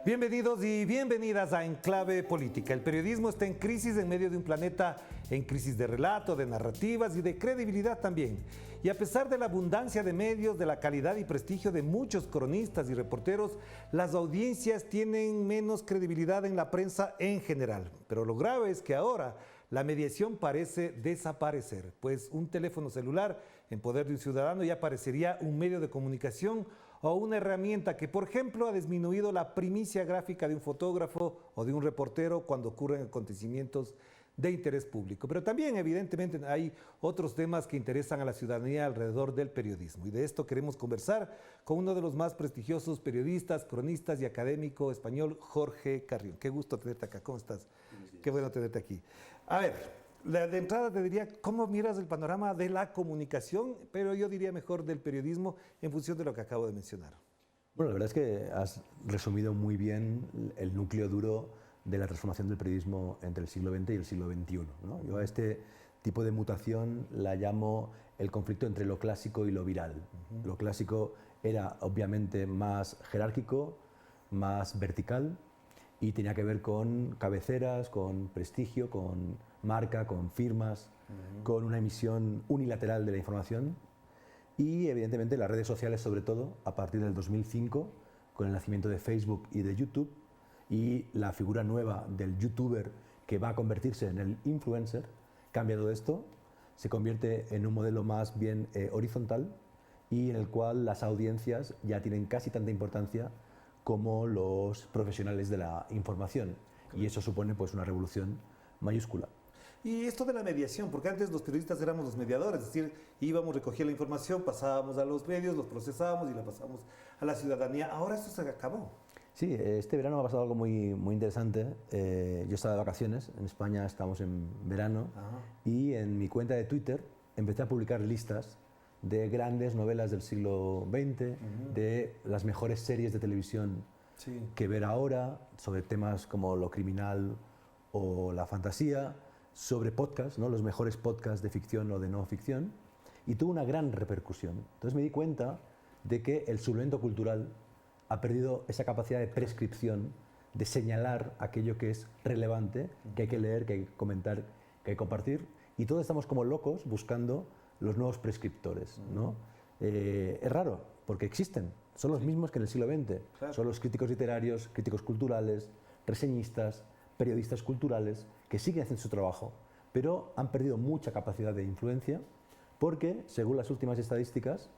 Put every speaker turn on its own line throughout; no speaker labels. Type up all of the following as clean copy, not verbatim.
Bienvenidos y bienvenidas a Enclave Política. El periodismo está en crisis en medio de un planeta en crisis de relato, de narrativas y de credibilidad también. Y a pesar de la abundancia de medios, de la calidad y prestigio de muchos cronistas y reporteros, las audiencias tienen menos credibilidad en la prensa en general. Pero lo grave es que ahora la mediación parece desaparecer, pues un teléfono celular en poder de un ciudadano ya parecería un medio de comunicación o una herramienta que, por ejemplo, ha disminuido la primicia gráfica de un fotógrafo o de un reportero cuando ocurren acontecimientos de interés público. Pero también, evidentemente, hay otros temas que interesan a la ciudadanía alrededor del periodismo. Y de esto queremos conversar con uno de los más prestigiosos periodistas, cronistas y académico español, Jorge Carrión. Qué gusto tenerte acá. ¿Cómo estás? Qué bueno tenerte aquí. A ver, de entrada te diría, ¿cómo miras el panorama de la comunicación? Pero yo diría mejor del periodismo en función de lo que acabo de mencionar.
Bueno, la verdad es que has resumido muy bien el núcleo duro de la transformación del periodismo entre el siglo XX y el siglo XXI, ¿no? Yo a este tipo de mutación la llamo el conflicto entre lo clásico y lo viral. Lo clásico era obviamente más jerárquico, más vertical y tenía que ver con cabeceras, con prestigio, con marca, con firmas, con una emisión unilateral de la información y evidentemente las redes sociales, sobre todo a partir del 2005, con el nacimiento de Facebook y de YouTube y la figura nueva del youtuber que va a convertirse en el influencer, cambia todo esto, se convierte en un modelo más bien horizontal y en el cual las audiencias ya tienen casi tanta importancia como los profesionales de la información. Y eso supone pues una revolución mayúscula.
Y esto de la mediación, porque antes los periodistas éramos los mediadores, es decir, íbamos, recogíamos la información, pasábamos a los medios, los procesábamos y la pasábamos a la ciudadanía. Ahora esto se acabó.
Sí, este verano me ha pasado algo muy interesante. Yo estaba de vacaciones, en España estamos en verano, y en mi cuenta de Twitter empecé a publicar listas de grandes novelas del siglo XX, de las mejores series de televisión que ver ahora, sobre temas como lo criminal o la fantasía, sobre podcasts, ¿no? Los mejores podcasts de ficción o de no ficción, y tuvo una gran repercusión. Entonces me di cuenta de que el suplemento cultural ha perdido esa capacidad de prescripción, de señalar aquello que es relevante, que hay que leer, que hay que comentar, que hay que compartir, y todos estamos como locos buscando los nuevos prescriptores, ¿no? Es raro, porque existen, son los mismos que en el siglo XX, son los críticos literarios, críticos culturales, reseñistas, periodistas culturales, que siguen haciendo su trabajo, pero han perdido mucha capacidad de influencia, porque, según las últimas estadísticas,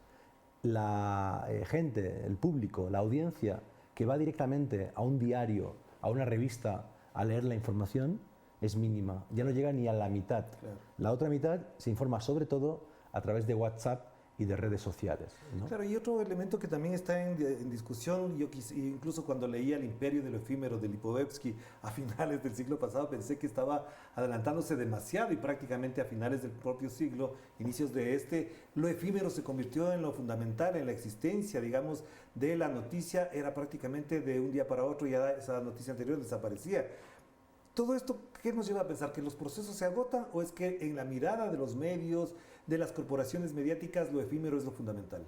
la gente, el público, la audiencia que va directamente a un diario, a una revista, a leer la información, es mínima, ya no llega ni a la mitad. Claro. La otra mitad se informa sobre todo a través de WhatsApp y de redes sociales, ¿no?
Claro, y otro elemento que también está en discusión, yo incluso cuando leía El imperio de lo efímero de Lipovetsky a finales del siglo pasado, pensé que estaba adelantándose demasiado y prácticamente a finales del propio siglo, inicios de este, lo efímero se convirtió en lo fundamental, en la existencia, digamos, de la noticia, era prácticamente de un día para otro, ya esa noticia anterior desaparecía. ¿Todo esto qué nos lleva a pensar? ¿Que los procesos se agotan o es que en la mirada de los medios, de las corporaciones mediáticas, lo efímero es lo fundamental?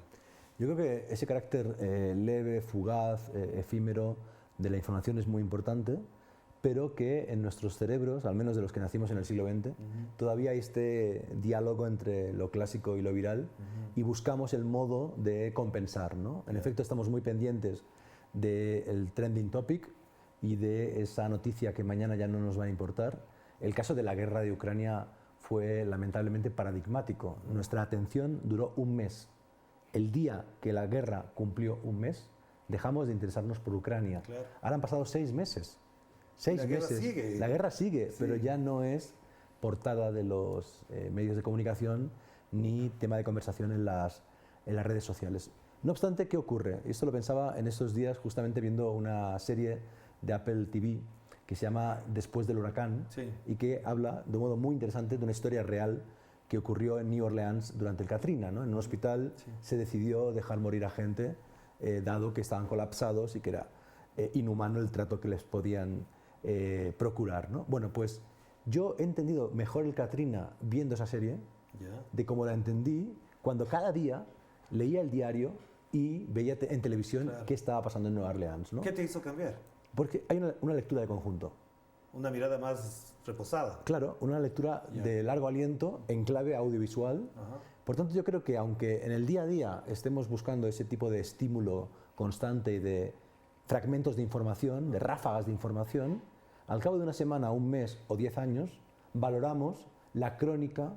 Yo creo que ese carácter leve, fugaz, efímero de la información es muy importante, pero que en nuestros cerebros, al menos de los que nacimos en el siglo XX, todavía hay este diálogo entre lo clásico y lo viral y buscamos el modo de compensar, ¿no? En efecto, estamos muy pendientes del trending topic y de esa noticia que mañana ya no nos va a importar. El caso de la guerra de Ucrania fue lamentablemente paradigmático. Nuestra atención duró un mes. El día que la guerra cumplió un mes, dejamos de interesarnos por Ucrania. Claro. Ahora han pasado 6 meses. 6 meses. La guerra sigue, pero ya no es portada de los medios de comunicación ni tema de conversación en las redes sociales. No obstante, ¿qué ocurre? Esto lo pensaba en estos días justamente viendo una serie de Apple TV que se llama Después del huracán y que habla de un modo muy interesante de una historia real que ocurrió en New Orleans durante el Katrina, ¿no? En un hospital se decidió dejar morir a gente dado que estaban colapsados y que era inhumano el trato que les podían procurar, ¿no? Bueno, pues yo he entendido mejor el Katrina viendo esa serie de cómo la entendí cuando cada día leía el diario y veía en televisión qué estaba pasando en Nueva Orleans, ¿no?
¿Qué te hizo cambiar?
Porque hay una lectura de conjunto.
Una mirada más reposada.
Claro, una lectura de largo aliento en clave audiovisual.
Ajá.
Por tanto, yo creo que aunque en el día a día estemos buscando ese tipo de estímulo constante y de fragmentos de información, de ráfagas de información, al cabo de una semana, un mes o 10 años, valoramos la crónica,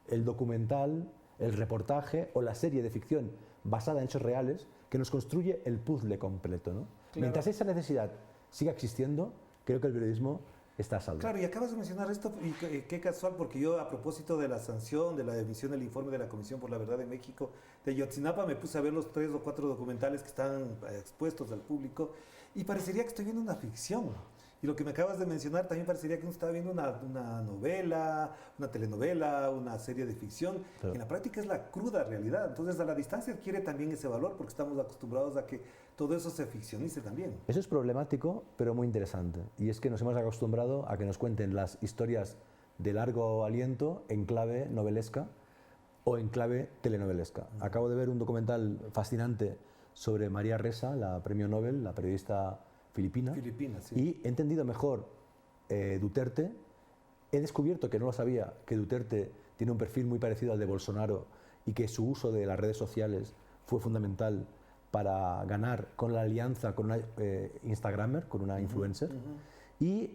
el documental, el reportaje o la serie de ficción basada en hechos reales que nos construye el puzzle completo, ¿no?
Claro.
Mientras esa necesidad siga existiendo, creo que el periodismo está a salvo.
Claro, y acabas de mencionar esto, y qué casual, porque yo a propósito de la sanción, de la emisión del informe de la Comisión por la Verdad de México de Ayotzinapa, me puse a ver los 3 o 4 documentales que están expuestos al público y parecería que estoy viendo una ficción. Y lo que me acabas de mencionar también parecería que uno estaba viendo una novela, una telenovela, una serie de ficción,
Claro.
que en la práctica es la cruda realidad. Entonces a la distancia adquiere también ese valor porque estamos acostumbrados a que todo eso se ficcionice también.
Eso es problemático, pero muy interesante. Y es que nos hemos acostumbrado a que nos cuenten las historias de largo aliento en clave novelesca o en clave telenovelesca. Acabo de ver un documental fascinante sobre María Ressa, la premio Nobel, la periodista filipina.
Filipinas, sí.
Y he entendido mejor Duterte. He descubierto, que no lo sabía, que Duterte tiene un perfil muy parecido al de Bolsonaro y que su uso de las redes sociales fue fundamental para ganar con la alianza con una Instagramer, con una influencer. Y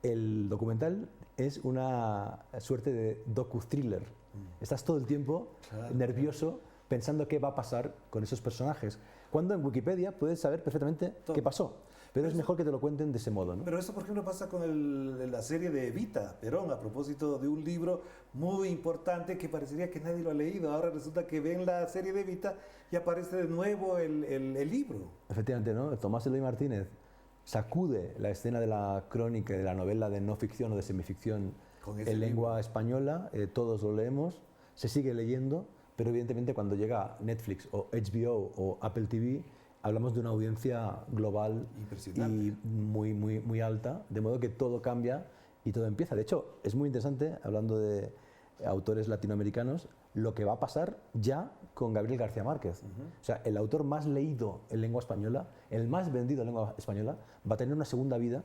el documental es una suerte de docu-thriller. Estás todo el tiempo nervioso pensando qué va a pasar con esos personajes. Cuando en Wikipedia puedes saber perfectamente qué pasó. Pero es mejor que te lo cuenten de ese modo, ¿no?
Pero eso, por ejemplo, pasa con la serie de Evita Perón, a propósito de un libro muy importante que parecería que nadie lo ha leído. Ahora resulta que ven la serie de Evita y aparece de nuevo el libro.
Efectivamente, ¿no? Tomás Eloy Martínez sacude la escena de la crónica, de la novela de no ficción o de semificción
Con ese
en lengua
libro.
española, todos lo leemos, se sigue leyendo, pero evidentemente cuando llega Netflix o HBO o Apple TV, hablamos de una audiencia global
Impresionante.
y muy alta, de modo que todo cambia y todo empieza. De hecho, es muy interesante, hablando de autores latinoamericanos, lo que va a pasar ya con Gabriel García Márquez. O sea, el autor más leído en lengua española, el más vendido en lengua española, va a tener una segunda vida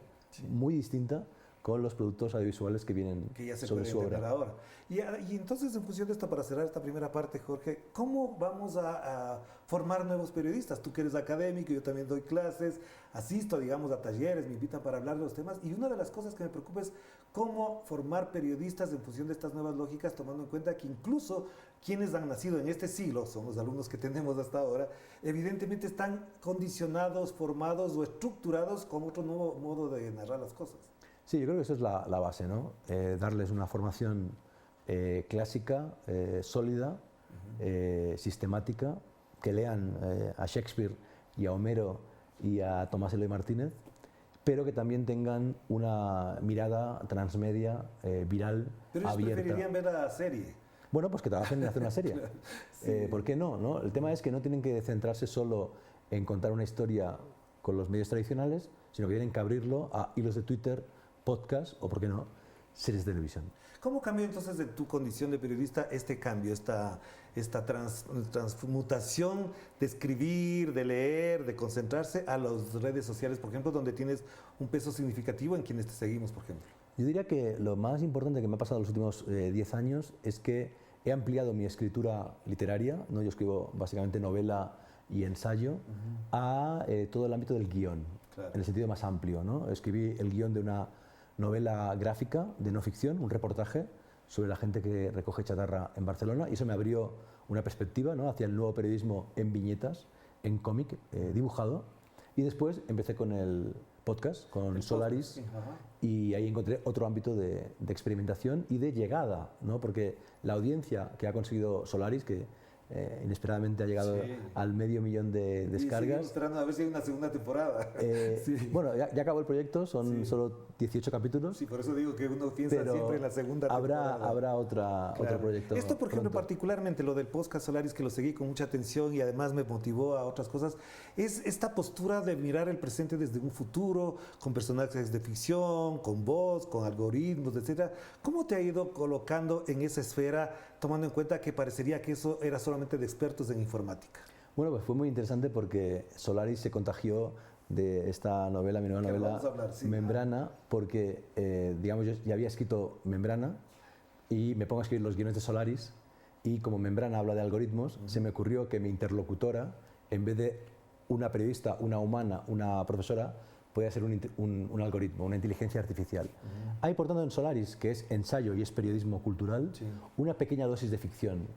muy distinta con los productos audiovisuales que vienen
Que ya se
sobre
puede
su
entender
obra.
ahora. Y entonces, en función de esto, para cerrar esta primera parte, Jorge, ¿cómo vamos a formar nuevos periodistas? Tú que eres académico, yo también doy clases, asisto, digamos, a talleres, me invitan para hablar de los temas, y una de las cosas que me preocupa es cómo formar periodistas en función de estas nuevas lógicas, tomando en cuenta que incluso quienes han nacido en este siglo, son los alumnos que tenemos hasta ahora, evidentemente están condicionados, formados o estructurados con otro nuevo modo de narrar las cosas.
Sí, yo creo que eso es la base, ¿no? Darles una formación clásica, sólida, sistemática, que lean a Shakespeare y a Homero y a Tomás Eloy Martínez, pero que también tengan una mirada transmedia, viral,
Pero ellos
abierta.
preferirían ver la serie.
Bueno, pues que trabajen en hacer una serie. ¿Por qué no, no? El tema es que no tienen que centrarse solo en contar una historia con los medios tradicionales, sino que tienen que abrirlo a hilos de Twitter, podcast o, por qué no, series de televisión.
¿Cómo cambió entonces de tu condición de periodista este cambio, esta transmutación de escribir, de leer, de concentrarse a las redes sociales, por ejemplo, donde tienes un peso significativo en quienes te seguimos, por ejemplo?
Yo diría que lo más importante que me ha pasado en los últimos 10 años es que he ampliado mi escritura literaria, ¿no? Yo escribo básicamente novela y ensayo, a todo el ámbito del guión,
Claro.
en el sentido más amplio, ¿no? Escribí el guión de una novela gráfica de no ficción, un reportaje sobre la gente que recoge chatarra en Barcelona, y eso me abrió una perspectiva, ¿no?, hacia el nuevo periodismo en viñetas, en cómic, dibujado, y después empecé con el podcast, con Solaris,
Sí, ajá.
y ahí encontré otro ámbito de experimentación y de llegada, ¿no? Porque la audiencia que ha conseguido Solaris, que inesperadamente ha llegado
Sí.
al 500.000 de
Y
descargas.
seguimos esperando a ver si hay una segunda temporada. Sí.
Bueno, ya acabó el proyecto, son
Sí.
solo 18 capítulos,
Sí, por eso digo que uno piensa
pero
siempre en la segunda temporada.
habrá otro
Claro.
proyecto.
Esto, por ejemplo,
pronto.
particularmente lo del podcast Solaris, que lo seguí con mucha atención y además me motivó a otras cosas, es esta postura de mirar el presente desde un futuro, con personajes de ficción, con voz, con algoritmos, etcétera. ¿Cómo te ha ido colocando en esa esfera, tomando en cuenta que parecería que eso era solamente de expertos en informática?
Bueno, pues fue muy interesante porque Solaris se contagió de esta novela, mi nueva
Que
novela,
vamos a hablar, sí.
Membrana, porque, digamos, yo ya había escrito Membrana y me pongo a escribir los guiones de Solaris y como Membrana habla de algoritmos, se me ocurrió que mi interlocutora, en vez de una periodista, una humana, una profesora, podía ser un algoritmo, una inteligencia artificial. Hay, por tanto, en Solaris, que es ensayo y es periodismo cultural, una pequeña dosis de ficción.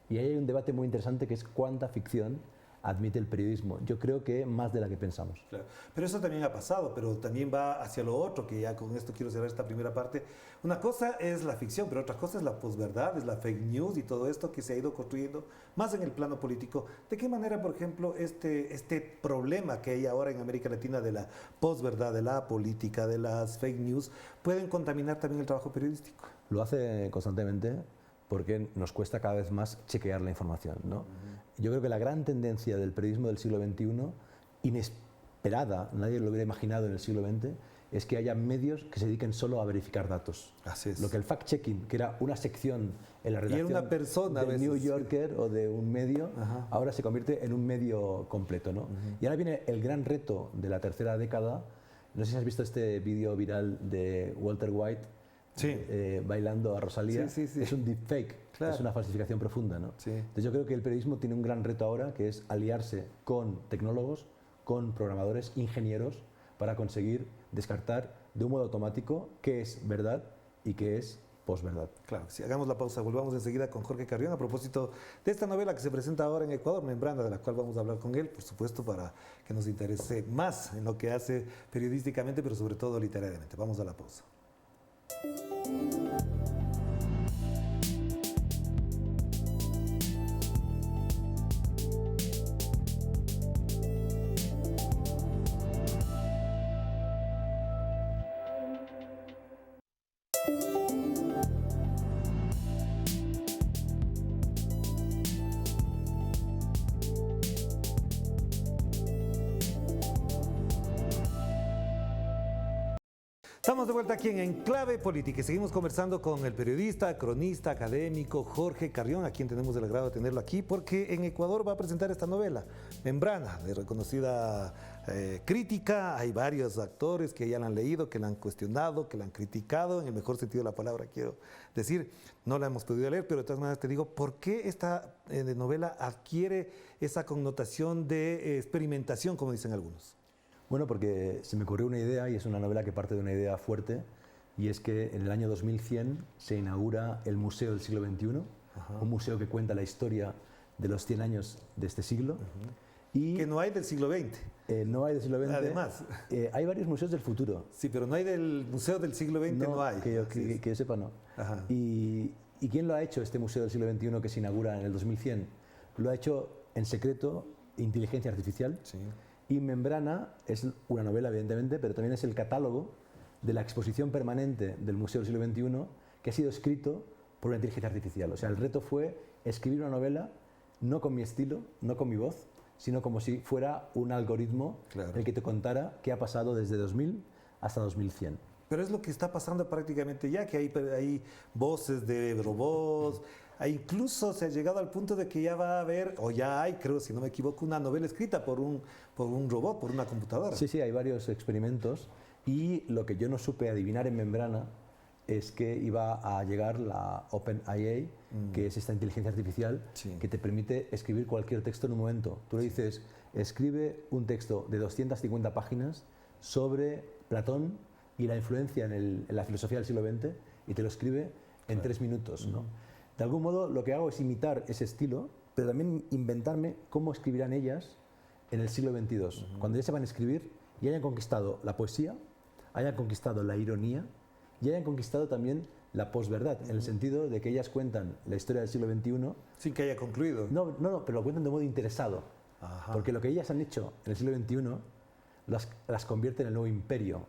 Y ahí hay un debate muy interesante que es cuánta ficción admite el periodismo. Yo creo que más de la que pensamos.
Claro. Pero eso también ha pasado, pero también va hacia lo otro, que ya con esto quiero cerrar esta primera parte. Una cosa es la ficción, pero otra cosa es la posverdad, es la fake news y todo esto que se ha ido construyendo más en el plano político. ¿De qué manera, por ejemplo, este problema que hay ahora en América Latina de la posverdad, de la política, de las fake news, pueden contaminar también el trabajo periodístico?
Lo hace constantemente porque nos cuesta cada vez más chequear la información, ¿no? Yo creo que la gran tendencia del periodismo del siglo XXI, inesperada, nadie lo hubiera imaginado en el siglo XX, es que haya medios que se dediquen solo a verificar datos.
Así es.
Lo que el fact-checking, que era una sección en la redacción
una persona,
del New Yorker o de un medio, ahora se convierte en un medio completo, ¿no? Y ahora viene el gran reto de la tercera década. No sé si has visto este vídeo viral de Walter White,
sí,
bailando a Rosalía.
Sí.
Es un deepfake, claro. Es una falsificación profunda, ¿no?
Sí.
Entonces yo creo que el periodismo tiene un gran reto ahora, que es aliarse con tecnólogos, con programadores, ingenieros, para conseguir descartar de un modo automático qué es verdad y qué es posverdad.
Claro, si hagamos la pausa, volvamos enseguida con Jorge Carrión a propósito de esta novela que se presenta ahora en Ecuador, Membrana, de la cual vamos a hablar con él, por supuesto, para que nos interese más en lo que hace periodísticamente, pero sobre todo literariamente. Vamos a la pausa. Estamos de vuelta aquí en Enclave Política y seguimos conversando con el periodista, cronista, académico Jorge Carrión, a quien tenemos el agrado de tenerlo aquí, porque en Ecuador va a presentar esta novela, Membrana, de reconocida crítica. Hay varios actores que ya la han leído, que la han cuestionado, que la han criticado, en el mejor sentido de la palabra quiero decir. No la hemos podido leer, pero de todas maneras te digo, ¿por qué esta novela adquiere esa connotación de experimentación, como dicen algunos?
Bueno, porque se me ocurrió una idea, y es una novela que parte de una idea fuerte, y es que en el año 2100 se inaugura el Museo del Siglo XXI, un museo que cuenta la historia de los 100 años de este siglo.
Y que no hay del siglo XX.
No hay del siglo XX.
Además.
Hay varios museos del futuro.
Sí, pero no hay del Museo del Siglo XX, no hay.
Que yo sepa, no. ¿Y quién lo ha hecho, este Museo del Siglo XXI que se inaugura en el 2100? Lo ha hecho en secreto inteligencia artificial.
Sí.
Y Membrana es una novela, evidentemente, pero también es el catálogo de la exposición permanente del Museo del Siglo XXI que ha sido escrito por una inteligencia artificial. O sea, el reto fue escribir una novela no con mi estilo, no con mi voz, sino como si fuera un algoritmo el que te contara qué ha pasado desde 2000 hasta 2100.
Pero es lo que está pasando prácticamente ya, que hay voces de robots. Incluso se ha llegado al punto de que ya va a haber, o ya hay, creo, si no me equivoco, una novela escrita por un robot, por una computadora.
Sí, hay varios experimentos. Y lo que yo no supe adivinar en Membrana es que iba a llegar la OpenAI, que es esta inteligencia artificial que te permite escribir cualquier texto en un momento. Tú le dices, escribe un texto de 250 páginas sobre Platón y la influencia en la filosofía del siglo XX, y te lo escribe en 3 minutos, ¿no? De algún modo lo que hago es imitar ese estilo, pero también inventarme cómo escribirán ellas en el siglo XXII. Cuando ya sepan escribir y hayan conquistado la poesía, hayan conquistado la ironía y hayan conquistado también la posverdad, en el sentido de que ellas cuentan la historia del siglo XXI.
Sin que haya concluido.
No, pero lo cuentan de modo interesado. Porque lo que ellas han hecho en el siglo XXI las convierte en el nuevo imperio.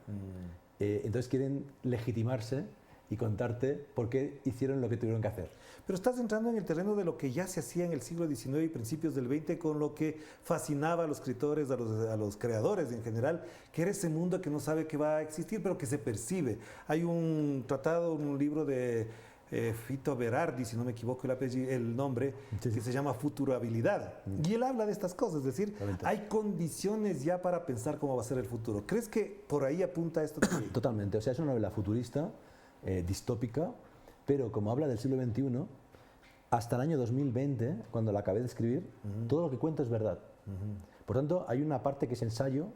Entonces quieren legitimarse y contarte por qué hicieron lo que tuvieron que hacer.
Pero estás entrando en el terreno de lo que ya se hacía en el siglo XIX y principios del XX, con lo que fascinaba a los escritores, a los creadores en general, que era ese mundo que no sabe que va a existir, pero que se percibe. Hay un tratado, un libro de Fito Berardi, si no me equivoco el nombre,
Sí, sí.
que se llama Futurabilidad. Y él habla de estas cosas, es decir,
Totalmente.
hay condiciones ya para pensar cómo va a ser el futuro. ¿Crees que por ahí apunta esto también?
Totalmente, o sea, es una novela futurista, distópica, pero como habla del siglo XXI, hasta el año 2020, cuando la acabé de escribir, todo lo que cuento es verdad. Por tanto, hay una parte que es ensayo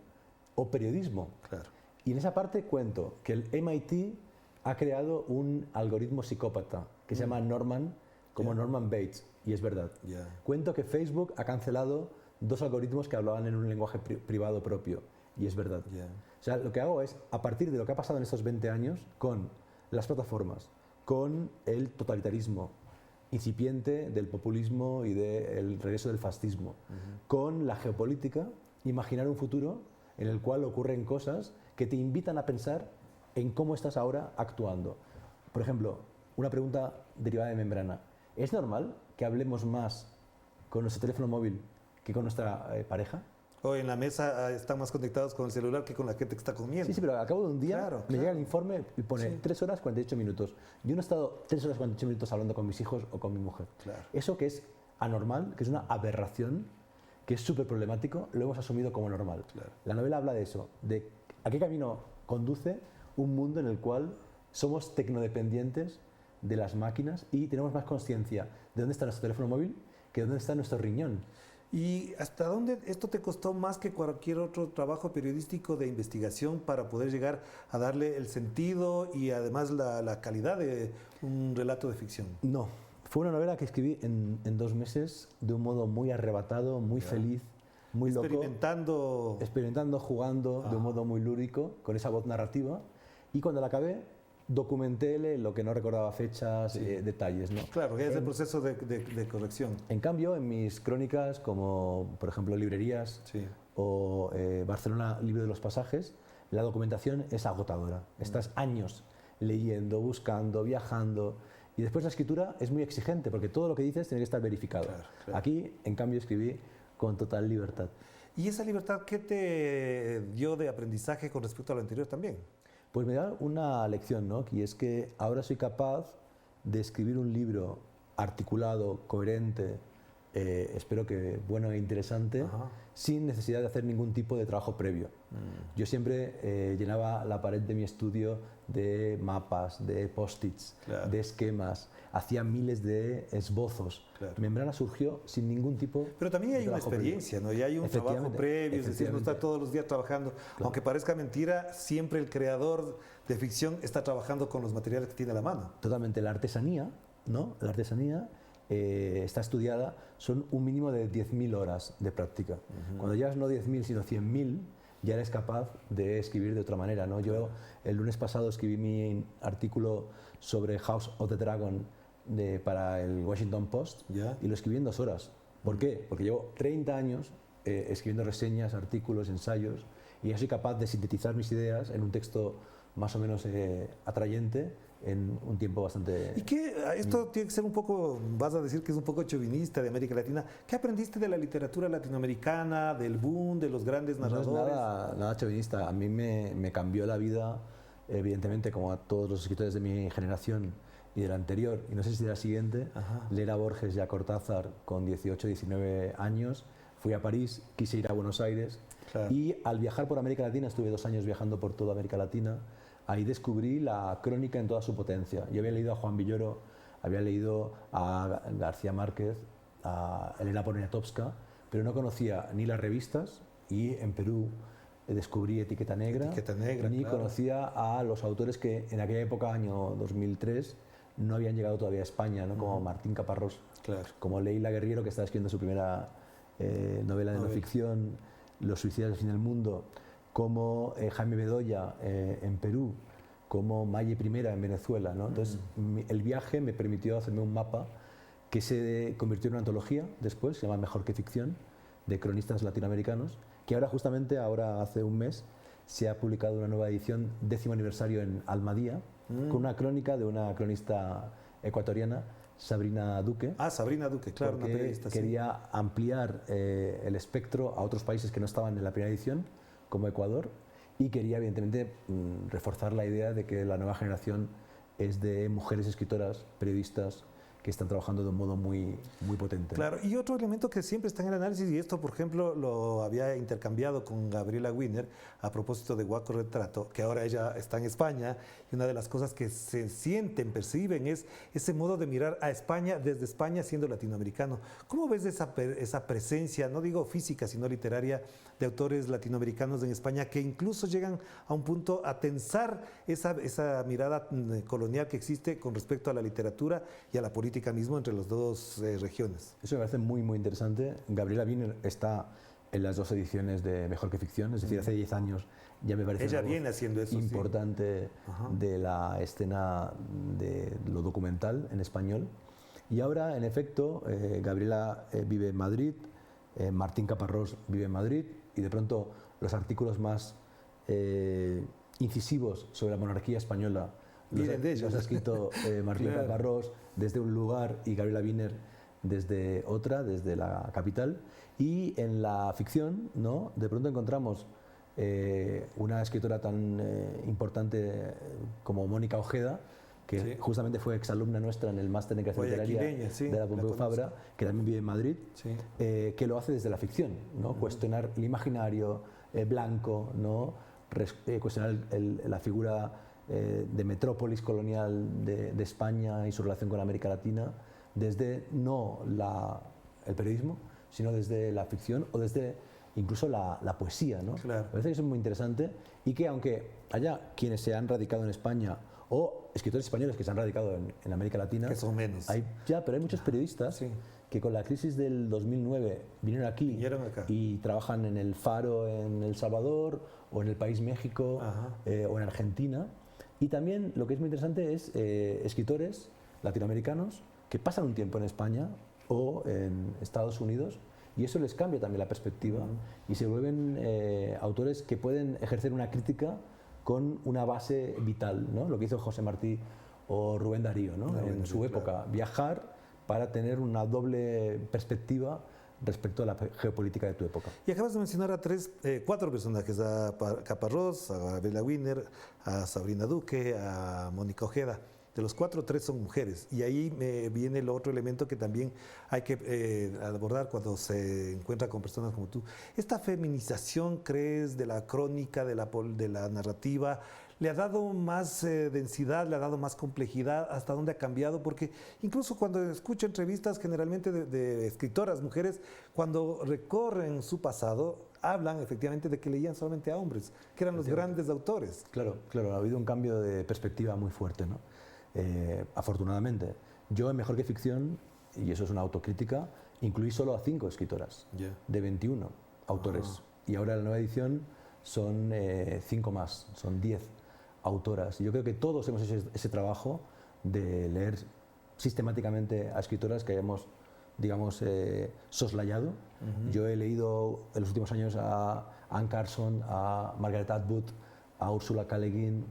o periodismo.
Claro.
Y en esa parte cuento que el MIT ha creado un algoritmo psicópata que se llama Norman, como Norman Bates, y es verdad.
Ya.
Cuento que Facebook ha cancelado 2 algoritmos que hablaban en un lenguaje privado propio, y es verdad.
Ya.
O sea, lo que hago es, a partir de lo que ha pasado en estos 20 años, con las plataformas, con el totalitarismo incipiente del populismo y del regreso del fascismo, con la geopolítica, imaginar un futuro en el cual ocurren cosas que te invitan a pensar en cómo estás ahora actuando. Por ejemplo, una pregunta derivada de Membrana. ¿Es normal que hablemos más con nuestro teléfono móvil que con nuestra pareja?
O en la mesa están más conectados con el celular que con la gente que está comiendo.
Sí, sí, pero al cabo de un día
Claro,
me llega el informe y pone
Sí.
3 horas 48 minutos. Yo no he estado 3 horas 48 minutos hablando con mis hijos o con mi mujer.
Claro.
Eso que es anormal, que es una aberración, que es súper problemático, lo hemos asumido como normal.
Claro.
La novela habla de eso, de a qué camino conduce un mundo en el cual somos tecnodependientes de las máquinas y tenemos más conciencia de dónde está nuestro teléfono móvil que de dónde está nuestro riñón.
¿Y hasta dónde esto te costó más que cualquier otro trabajo periodístico de investigación para poder llegar a darle el sentido y además la calidad de un relato de ficción?
No, fue una novela que escribí en 2 meses de un modo muy arrebatado, muy feliz, muy loco. Experimentando, jugando de un modo muy lúdico, con esa voz narrativa. Y cuando la acabé, documenté lo que no recordaba fechas, detalles. ¿no?
Claro, que es el proceso de corrección.
En cambio, en mis crónicas, como por ejemplo Librerías
Sí.
o Barcelona, Libro de los Pasajes, la documentación es agotadora. Estás años leyendo, buscando, viajando. Y después la escritura es muy exigente, porque todo lo que dices tiene que estar verificado.
Claro, claro.
Aquí, en cambio, escribí con total libertad.
¿Y esa libertad qué te dio de aprendizaje con respecto a lo anterior también?
Pues me da una lección, ¿no? Y es que ahora soy capaz de escribir un libro articulado, coherente, espero que bueno e interesante,
Ajá.
sin necesidad de hacer ningún tipo de trabajo previo. Yo siempre llenaba la pared de mi estudio de mapas, de post-its,
Claro.
de esquemas, hacía miles de esbozos.
Claro.
Membrana surgió sin ningún tipo
Pero también hay
de
una
trabajo previo.
experiencia, ¿no? Y hay un trabajo
Efectivamente,
previo, es decir, no está
efectivamente.
todos los días trabajando. Aunque parezca mentira, siempre el creador de ficción está trabajando con los materiales que tiene a la mano.
Totalmente. La artesanía, ¿no? La artesanía está estudiada, son un mínimo de 10.000 horas de práctica. Cuando llevas no 10.000, sino 100.000, ya eres capaz de escribir de otra manera, ¿no? Yo el lunes pasado escribí mi artículo sobre House of the Dragon para el Washington Post
Ya.
y lo escribí en 2 horas. ¿Por qué? Porque llevo 30 años escribiendo reseñas, artículos, ensayos y ya soy capaz de sintetizar mis ideas en un texto más o menos atrayente en un tiempo bastante...
¿Y qué? Esto tiene que ser un poco, vas a decir que es un poco chauvinista de América Latina. ¿Qué aprendiste de la literatura latinoamericana, del boom, de los grandes
No es
narradores?
nada chauvinista. A mí me cambió la vida, evidentemente, como a todos los escritores de mi generación y de la anterior, y no sé si de la siguiente,
Ajá.
leer a Borges y a Cortázar con 18, 19 años. Fui a París, quise ir a Buenos Aires,
Claro.
y al viajar por América Latina, estuve 2 años viajando por toda América Latina, ahí descubrí la crónica en toda su potencia. Yo había leído a Juan Villoro, había leído a García Márquez, a Elena Poniatowska, pero no conocía ni las revistas, y en Perú descubrí Etiqueta Negra,
Etiqueta Negra,
ni
claro.
conocía a los autores que en aquella época, año 2003, no habían llegado todavía a España, ¿no? Como Martín Caparrós,
Claro.
como Leila Guerriero, que estaba escribiendo su primera novela de no ficción, Los suicidas del fin del mundo, como Jaime Bedoya en Perú, como Maye I en Venezuela, ¿no? Entonces, el viaje me permitió hacerme un mapa que se convirtió en una antología después, se llama Mejor que ficción, de cronistas latinoamericanos, que ahora justamente, ahora hace un mes, se ha publicado una nueva edición, 10º aniversario en Almadía, con una crónica de una cronista ecuatoriana, Sabrina Duque.
Ah, Sabrina Duque, claro, una
Porque
periodista. sí.
quería ampliar el espectro a otros países que no estaban en la primera edición, como Ecuador, y quería evidentemente reforzar la idea de que la nueva generación es de mujeres escritoras, periodistas, que están trabajando de un modo muy potente.
Claro, y otro elemento que siempre está en el análisis, y esto, por ejemplo, lo había intercambiado con Gabriela Wiener a propósito de Guaco Retrato, que ahora ella está en España, y una de las cosas que se sienten, perciben, es ese modo de mirar a España desde España siendo latinoamericano. ¿Cómo ves esa presencia, no digo física, sino literaria, de autores latinoamericanos en España que incluso llegan a un punto a tensar esa mirada colonial que existe con respecto a la literatura y a la política mismo entre las dos regiones?
Eso me parece muy interesante. Gabriela Wiener está en las dos ediciones de Mejor que Ficción, es decir, hace 10 años ya me parece
ella viene haciendo eso,
importante de la escena de lo documental en español. Y ahora, en efecto, Gabriela vive en Madrid, Martín Caparrós vive en Madrid, y de pronto los artículos más incisivos sobre la monarquía española los ha escrito Martín Caparrós desde un lugar y Gabriela Wiener desde otra, desde la capital. Y en la ficción, ¿no?, de pronto encontramos una escritora tan importante como Mónica Ojeda, que justamente fue exalumna nuestra en el máster en creación literaria de la Pompeu Fabra, que también vive en Madrid, que lo hace desde la ficción, ¿no? Cuestionar el imaginario blanco, ¿no? Cuestionar la figura de metrópolis colonial de España y su relación con América Latina desde no el periodismo, sino desde la ficción o desde incluso la poesía, ¿no?
Claro.
Me parece que eso es muy interesante y que aunque haya quienes se han radicado en España o escritores españoles que se han radicado en América Latina,
que son menos.
Pero hay muchos periodistas que con la crisis del 2009 vinieron aquí y trabajan en El Faro en El Salvador o en El País México o en Argentina. Y también lo que es muy interesante es escritores latinoamericanos que pasan un tiempo en España o en Estados Unidos y eso les cambia también la perspectiva y se vuelven autores que pueden ejercer una crítica con una base vital, ¿no? Lo que hizo José Martí o Rubén Darío, ¿no? En su época, viajar para tener una doble perspectiva respecto a la geopolítica de tu época.
Y acabas de mencionar a cuatro personajes, a Caparrós, a Gabriela Wiener, a Sabrina Duque, a Mónica Ojeda. De los cuatro, tres son mujeres. Y ahí viene el otro elemento que también hay que abordar cuando se encuentra con personas como tú. Esta feminización, ¿crees, de la crónica, de la narrativa, le ha dado más densidad, le ha dado más complejidad? ¿Hasta dónde ha cambiado? Porque incluso cuando escucho entrevistas generalmente de escritoras, mujeres, cuando recorren su pasado, hablan efectivamente de que leían solamente a hombres, que eran los grandes autores.
Claro, ha habido un cambio de perspectiva muy fuerte, ¿no? Afortunadamente. Yo en Mejor que Ficción, y eso es una autocrítica, incluí solo a 5 escritoras de 21 autores. Y ahora en la nueva edición son 5 más, son 10 autoras. Yo creo que todos hemos hecho ese trabajo de leer sistemáticamente a escritoras que hayamos, digamos, soslayado. Yo he leído en los últimos años a Anne Carson, a Margaret Atwood, a Ursula K. Le Guin,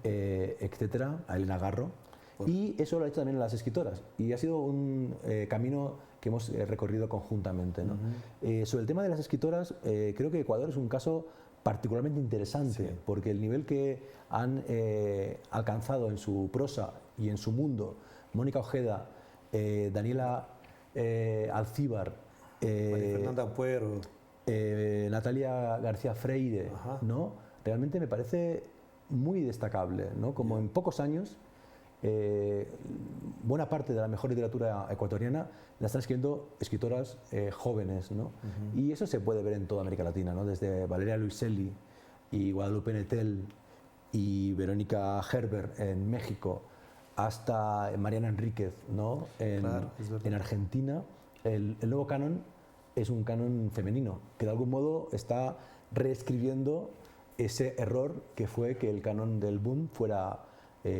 etcétera, a Elena Garro. Y eso lo ha hecho también las escritoras. Y ha sido un camino que hemos recorrido conjuntamente, ¿no? Sobre el tema de las escritoras, creo que Ecuador es un caso particularmente interesante, porque el nivel que han alcanzado en su prosa y en su mundo Mónica Ojeda, Daniela Alcíbar,
Fernanda Puero,
Natalia García Freire, ¿no? Realmente me parece muy destacable, ¿no? Como en pocos años buena parte de la mejor literatura ecuatoriana la están escribiendo escritoras jóvenes, ¿no? Y eso se puede ver en toda América Latina, ¿no? Desde Valeria Luiselli y Guadalupe Nettel y Verónica Herbert en México hasta Mariana Enríquez, ¿no? En Argentina. El nuevo canon es un canon femenino que de algún modo está reescribiendo ese error que fue que el canon del boom fuera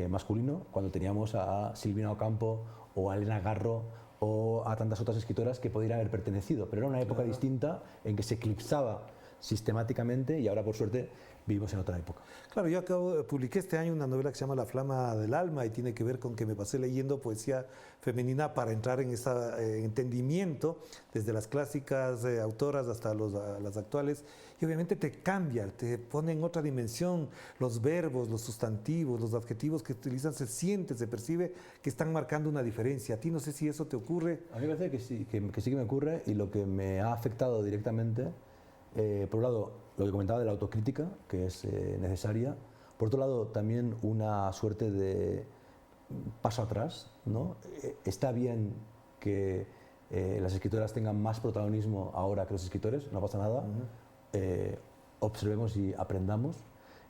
masculino, cuando teníamos a Silvina Ocampo o a Elena Garro o a tantas otras escritoras que podrían haber pertenecido, pero era una época distinta en que se eclipsaba sistemáticamente y ahora por suerte vivimos en otra época.
Claro, yo publiqué este año una novela que se llama La Flama del Alma y tiene que ver con que me pasé leyendo poesía femenina para entrar en ese entendimiento desde las clásicas autoras hasta las actuales, y obviamente te cambia, te pone en otra dimensión los verbos, los sustantivos, los adjetivos que utilizan, se siente, se percibe que están marcando una diferencia. A ti no sé si eso te ocurre.
A mí me parece que sí que me ocurre, y lo que me ha afectado directamente, por un lado, lo que comentaba de la autocrítica, que es necesaria, por otro lado, también una suerte de paso atrás, ¿no? Está bien que las escritoras tengan más protagonismo ahora que los escritores, no pasa nada, observemos y aprendamos.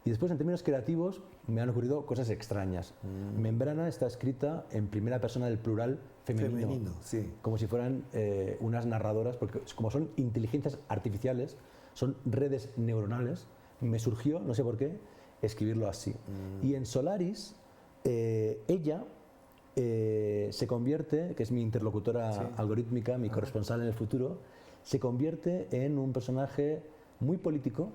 Y después, en términos creativos, me han ocurrido cosas extrañas. Membrana está escrita en primera persona del plural femenino,
sí.
como si fueran unas narradoras, porque como son inteligencias artificiales, son redes neuronales, me surgió, no sé por qué, escribirlo así. Y en Solaris, ella se convierte, que es mi interlocutora algorítmica, mi corresponsal en el futuro, se convierte en un personaje muy político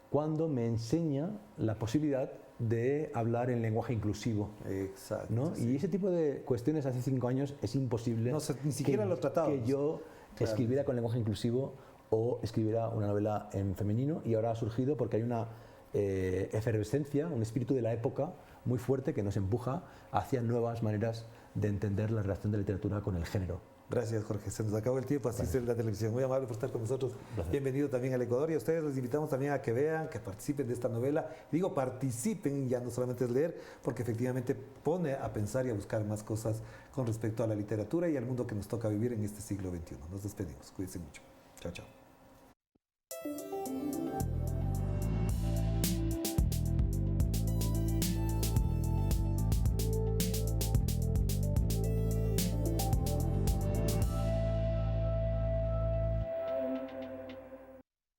cuando me enseña la posibilidad de hablar en lenguaje inclusivo.
Exacto.
¿No?
Sí.
Y ese tipo de cuestiones hace 5 años es imposible.
No, ni siquiera lo tratábamos.
Que yo escribiera con lenguaje inclusivo o escribiera una novela en femenino, y ahora ha surgido porque hay una efervescencia, un espíritu de la época muy fuerte que nos empuja hacia nuevas maneras de entender la relación de la literatura con el género.
Gracias, Jorge. Se nos acabó el tiempo, así es la televisión. Muy amable por estar con nosotros. Gracias. Bienvenido también al Ecuador, y a ustedes les invitamos también a que vean, que participen de esta novela. Digo participen, ya no solamente es leer, porque efectivamente pone a pensar y a buscar más cosas con respecto a la literatura y al mundo que nos toca vivir en este siglo XXI. Nos despedimos. Cuídense mucho. Chao, chao.